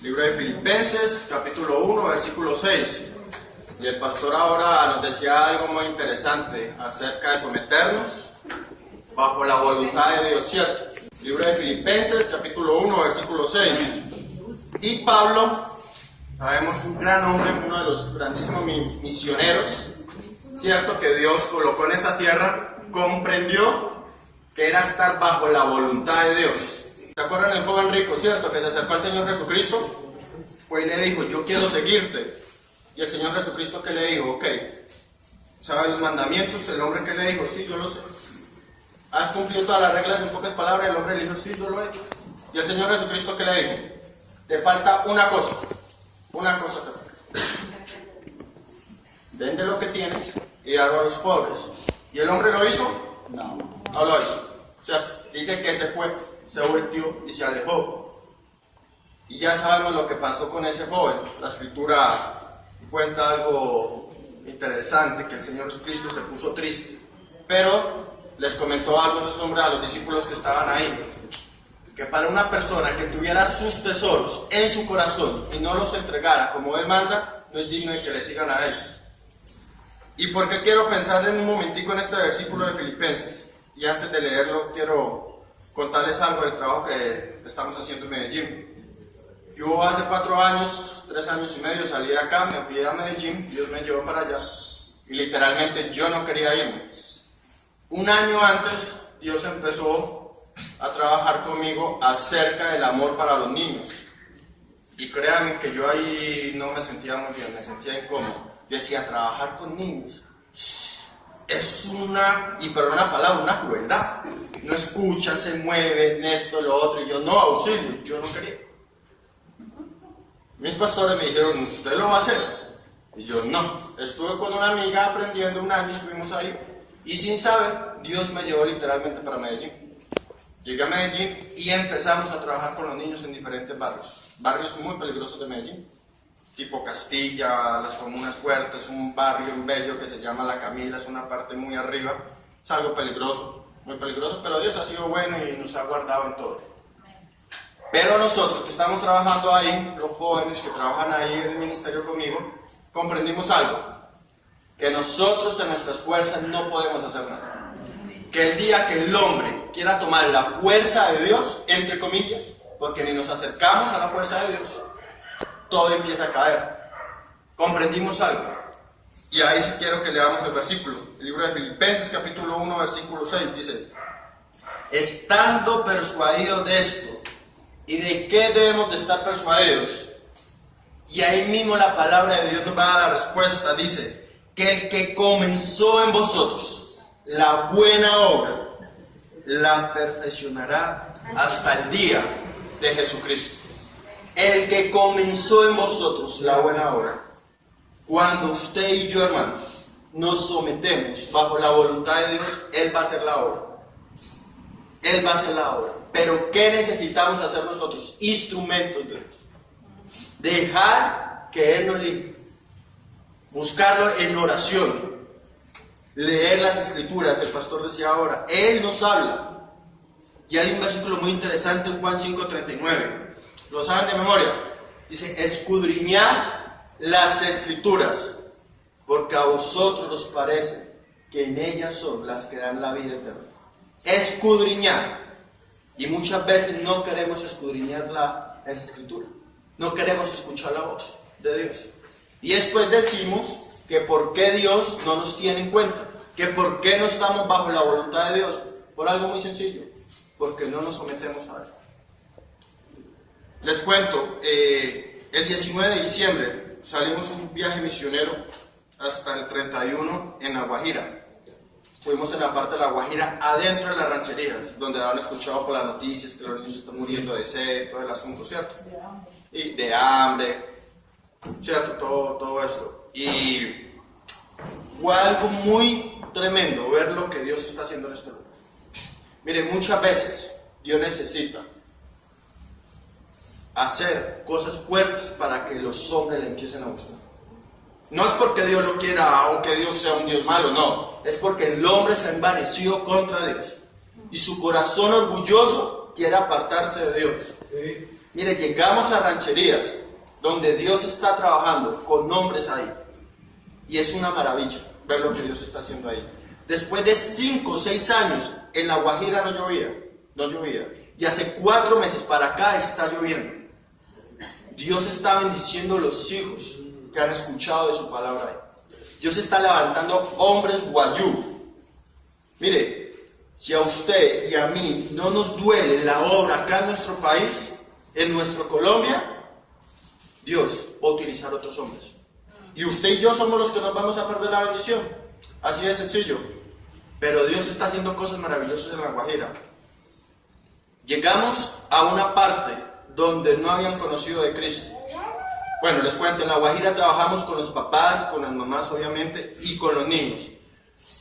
Libro de Filipenses, capítulo 1, versículo 6. Y el pastor ahora nos decía algo muy interesante acerca de someternos bajo la voluntad de Dios, ¿cierto? Libro de Filipenses, capítulo 1, versículo 6. Y Pablo, sabemos, un gran hombre, uno de los grandísimos misioneros, ¿cierto? Que Dios colocó en esta tierra, comprendió que era estar bajo la voluntad de Dios. ¿Se acuerdan del joven rico, cierto? Que se acercó al Señor Jesucristo, pues le dijo, yo quiero seguirte. Y el Señor Jesucristo, ¿qué le dijo? Ok, ¿sabes los mandamientos? El hombre que le dijo, sí, yo lo sé. ¿Has cumplido todas las reglas en pocas palabras? El hombre le dijo, sí, yo lo he hecho. Y el Señor Jesucristo, ¿qué le dijo? Te falta una cosa te falta. Vende lo que tienes y dalo a los pobres. ¿Y el hombre lo hizo? No lo hizo. O sea, dice que se fue, se volteó y se alejó. Y ya sabemos lo que pasó con ese joven. La Escritura cuenta algo interesante, que el Señor Jesucristo se puso triste. Pero les comentó algo a esos hombres, a los discípulos que estaban ahí, que para una persona que tuviera sus tesoros en su corazón y no los entregara como Él manda, no es digno de que le sigan a Él. ¿Y por qué quiero pensar en un momentico en este versículo de Filipenses? Y antes de leerlo, quiero contarles algo del trabajo que estamos haciendo en Medellín. Yo hace 3 años y medio salí de acá, me fui a Medellín, Dios me llevó para allá, y literalmente yo no quería irme. Un año antes, Dios empezó a trabajar conmigo acerca del amor para los niños. Y créanme que yo ahí no me sentía muy bien, me sentía incómodo. Yo decía, trabajar con niños es una palabra, una crueldad. No escuchan, se mueven, esto, lo otro. Y yo, no, auxilio, yo no quería. Mis pastores me dijeron, ¿usted lo va a hacer? Y yo, no. Estuve con una amiga aprendiendo un año, estuvimos ahí. Y sin saber, Dios me llevó literalmente para Medellín. Llegué a Medellín y empezamos a trabajar con los niños en diferentes barrios. Barrios muy peligrosos de Medellín. Tipo Castilla, las Comunas Fuertes, un barrio en Bello que se llama La Camila, es una parte muy arriba. Es algo peligroso, muy peligroso, pero Dios ha sido bueno y nos ha guardado en todo. Pero nosotros que estamos trabajando ahí, los jóvenes que trabajan ahí en el ministerio conmigo, comprendimos algo. Que nosotros en nuestras fuerzas no podemos hacer nada. Que el día que el hombre quiera tomar la fuerza de Dios, entre comillas, porque ni nos acercamos a la fuerza de Dios, todo empieza a caer. Comprendimos algo. Y ahí sí quiero que leamos el versículo. El libro de Filipenses, capítulo 1, versículo 6, dice: estando persuadidos de esto, ¿y de qué debemos de estar persuadidos? Y ahí mismo la palabra de Dios nos va a dar la respuesta. Dice que el que comenzó en vosotros la buena obra, la perfeccionará hasta el día de Jesucristo. El que comenzó en vosotros la buena obra. Cuando usted y yo, hermanos, nos sometemos bajo la voluntad de Dios, Él va a hacer la obra. Él va a hacer la obra. Pero ¿qué necesitamos hacer nosotros? Instrumentos de Dios. Dejar que Él nos limpie. Buscarlo en oración. Leer las Escrituras. El pastor decía ahora, Él nos habla. Y hay un versículo muy interesante en Juan 5:39. ¿Lo saben de memoria? Dice, escudriñad las Escrituras, porque a vosotros os parece que en ellas son las que dan la vida eterna. Escudriñar. Y muchas veces no queremos escudriñar la Escritura. No queremos escuchar la voz de Dios. Y después decimos que por qué Dios no nos tiene en cuenta. Que por qué no estamos bajo la voluntad de Dios. Por algo muy sencillo. Porque no nos sometemos a Él. Les cuento, el 19 de diciembre salimos un viaje misionero hasta el 31 en La Guajira. Estuvimos en la parte de La Guajira, adentro de las rancherías, donde han escuchado por las noticias que los niños están muriendo de sed, todo el asunto, ¿cierto? Y de hambre, ¿cierto? Todo esto. Y fue algo muy tremendo ver lo que Dios está haciendo en este lugar. Miren, muchas veces Dios necesita hacer cosas fuertes para que los hombres le empiecen a buscar. No es porque Dios lo quiera o que Dios sea un Dios malo, no. Es porque el hombre se ha envanecido contra Dios. Y su corazón orgulloso quiere apartarse de Dios. Mire, llegamos a rancherías donde Dios está trabajando con hombres ahí. Y es una maravilla ver lo que Dios está haciendo ahí. Después de 5 o 6 años, en La Guajira no llovía. Y hace 4 meses para acá está lloviendo. Dios está bendiciendo los hijos que han escuchado de su palabra ahí. Dios está levantando hombres guayú. Mire, si a usted y a mí no nos duele la obra acá en nuestro país, en nuestra Colombia, Dios va a utilizar otros hombres. Y usted y yo somos los que nos vamos a perder la bendición. Así de sencillo. Pero Dios está haciendo cosas maravillosas en La Guajira. Llegamos a una parte donde no habían conocido de Cristo. Bueno, les cuento, en La Guajira trabajamos con los papás, con las mamás obviamente, y con los niños.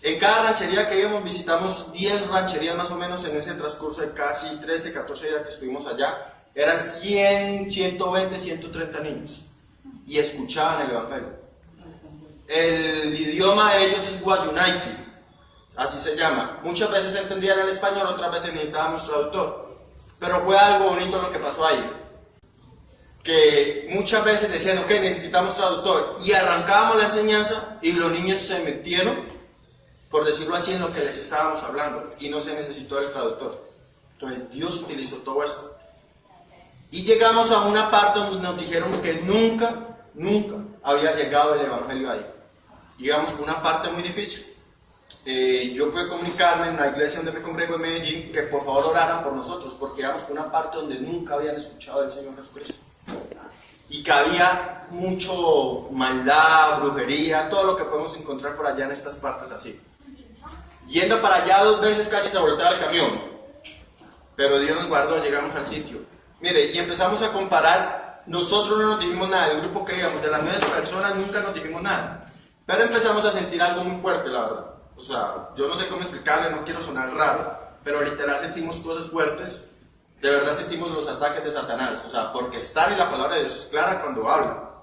En cada ranchería que íbamos visitamos 10 rancherías más o menos en ese transcurso de casi 13, 14 días que estuvimos allá. Eran 100, 120, 130 niños. Y escuchaban el Evangelio. El idioma de ellos es Guayunaiki, así se llama. Muchas veces entendían el español, otras veces necesitábamos traductor. Pero fue algo bonito lo que pasó ahí. Que muchas veces decían, ok, necesitamos traductor. Y arrancábamos la enseñanza y los niños se metieron, por decirlo así, en lo que les estábamos hablando. Y no se necesitó el traductor. Entonces Dios utilizó todo esto. Y llegamos a una parte donde nos dijeron que nunca había llegado el Evangelio ahí. Llegamos a una parte muy difícil. Yo pude comunicarme en la iglesia donde me congrego en Medellín que por favor oraran por nosotros, porque llegamos a una parte donde nunca habían escuchado del Señor Jesucristo. Y que había mucho maldad, brujería, todo lo que podemos encontrar por allá en estas partes así. Yendo para allá 2 veces casi se volteaba el camión. Pero Dios nos guardó, llegamos al sitio. Mire, y empezamos a comparar. Nosotros no nos dijimos nada, el grupo que íbamos, de las 9 personas nunca nos dijimos nada. Pero empezamos a sentir algo muy fuerte, la verdad. O sea, yo no sé cómo explicarle, no quiero sonar raro, pero literal sentimos cosas fuertes. De verdad sentimos los ataques de Satanás. O sea, porque estar en la palabra de Dios es clara cuando habla.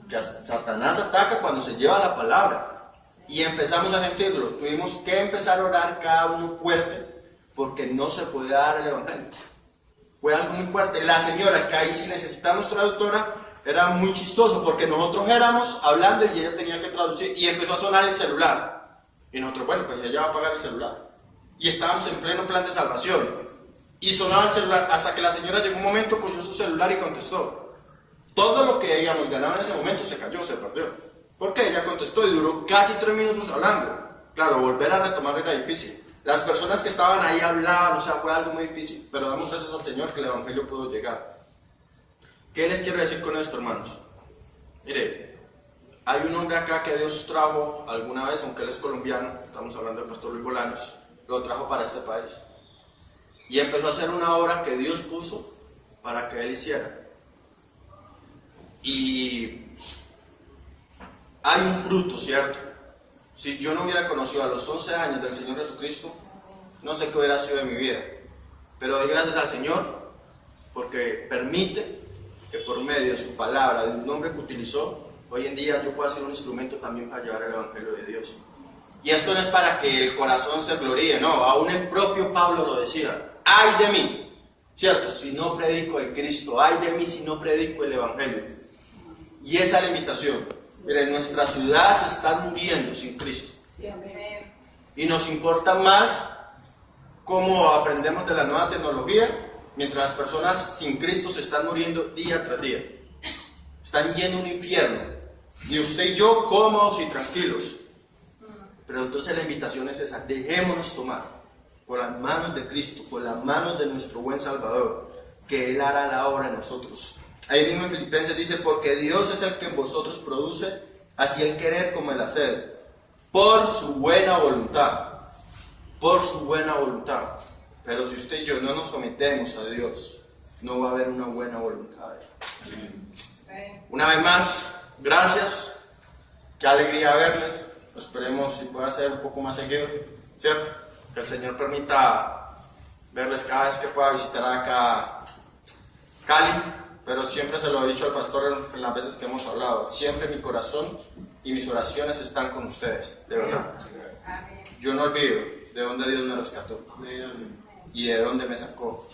Que Satanás ataca cuando se lleva la palabra. Y empezamos a sentirlo. Tuvimos que empezar a orar cada uno fuerte, porque no se puede dar el Evangelio. Fue algo muy fuerte. La señora, que ahí sí necesitamos traductora, era muy chistoso, porque nosotros éramos hablando y ella tenía que traducir, y empezó a sonar el celular. Y nosotros, bueno, pues ella va a apagar el celular. Y estábamos en pleno plan de salvación. Y sonaba el celular, hasta que la señora llegó un momento, cogió su celular y contestó. Todo lo que habíamos ganado en ese momento se cayó, se perdió. Porque ella contestó y duró casi 3 minutos hablando. Claro, volver a retomar era difícil. Las personas que estaban ahí hablaban, o sea, fue algo muy difícil. Pero damos gracias al Señor que el Evangelio pudo llegar. ¿Qué les quiero decir con esto, hermanos? Mire, hay un hombre acá que Dios trajo alguna vez, aunque él es colombiano, estamos hablando del pastor Luis Bolaños, lo trajo para este país. Y empezó a hacer una obra que Dios puso para que él hiciera. Y hay un fruto, ¿cierto? Si yo no hubiera conocido a los 11 años del Señor Jesucristo, no sé qué hubiera sido de mi vida. Pero doy gracias al Señor porque permite que por medio de su palabra, de un nombre que utilizó, hoy en día yo pueda ser un instrumento también para llevar el Evangelio de Dios. Y esto no es para que el corazón se gloríe, no, aún el propio Pablo lo decía. ¡Ay de mí! ¿Cierto? Si no predico el Cristo, ¡ay de mí si no predico el Evangelio! Y esa es la invitación. Miren, nuestra ciudad se está muriendo sin Cristo. Sí, amén. Y nos importa más cómo aprendemos de la nueva tecnología, mientras las personas sin Cristo se están muriendo día tras día. Están yendo a un infierno. Y usted y yo cómodos y tranquilos. Pero entonces la invitación es esa. Dejémonos tomar por las manos de Cristo, por las manos de nuestro buen Salvador, que Él hará la obra en nosotros. Ahí mismo en Filipenses dice, porque Dios es el que en vosotros produce así el querer como el hacer, por su buena voluntad. Por su buena voluntad. Pero si usted y yo no nos sometemos a Dios, no va a haber una buena voluntad. Una vez más, gracias. Qué alegría verles. Esperemos si pueda ser un poco más seguido, ¿cierto? Que el Señor permita verles cada vez que pueda visitar acá Cali. Pero siempre se lo he dicho al pastor en las veces que hemos hablado. Siempre mi corazón y mis oraciones están con ustedes, de verdad. Yo no olvido de dónde Dios me rescató y de dónde me sacó.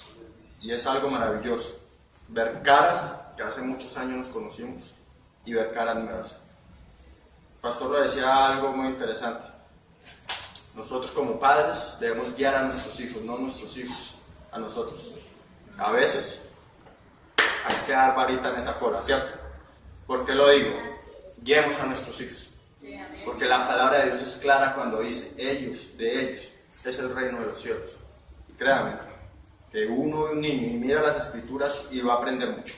Y es algo maravilloso. ver caras que hace muchos años nos conocimos y ver caras nuevas. El pastor lo decía algo muy interesante. Nosotros como padres debemos guiar a nuestros hijos, no nuestros hijos a nosotros. A veces hay que dar varita en esa cola, ¿cierto? ¿Por qué lo digo? Guiemos a nuestros hijos. Porque la palabra de Dios es clara cuando dice, ellos, de ellos, es el reino de los cielos. Y créanme, que uno ve un niño y mira las escrituras y va a aprender mucho.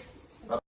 Va a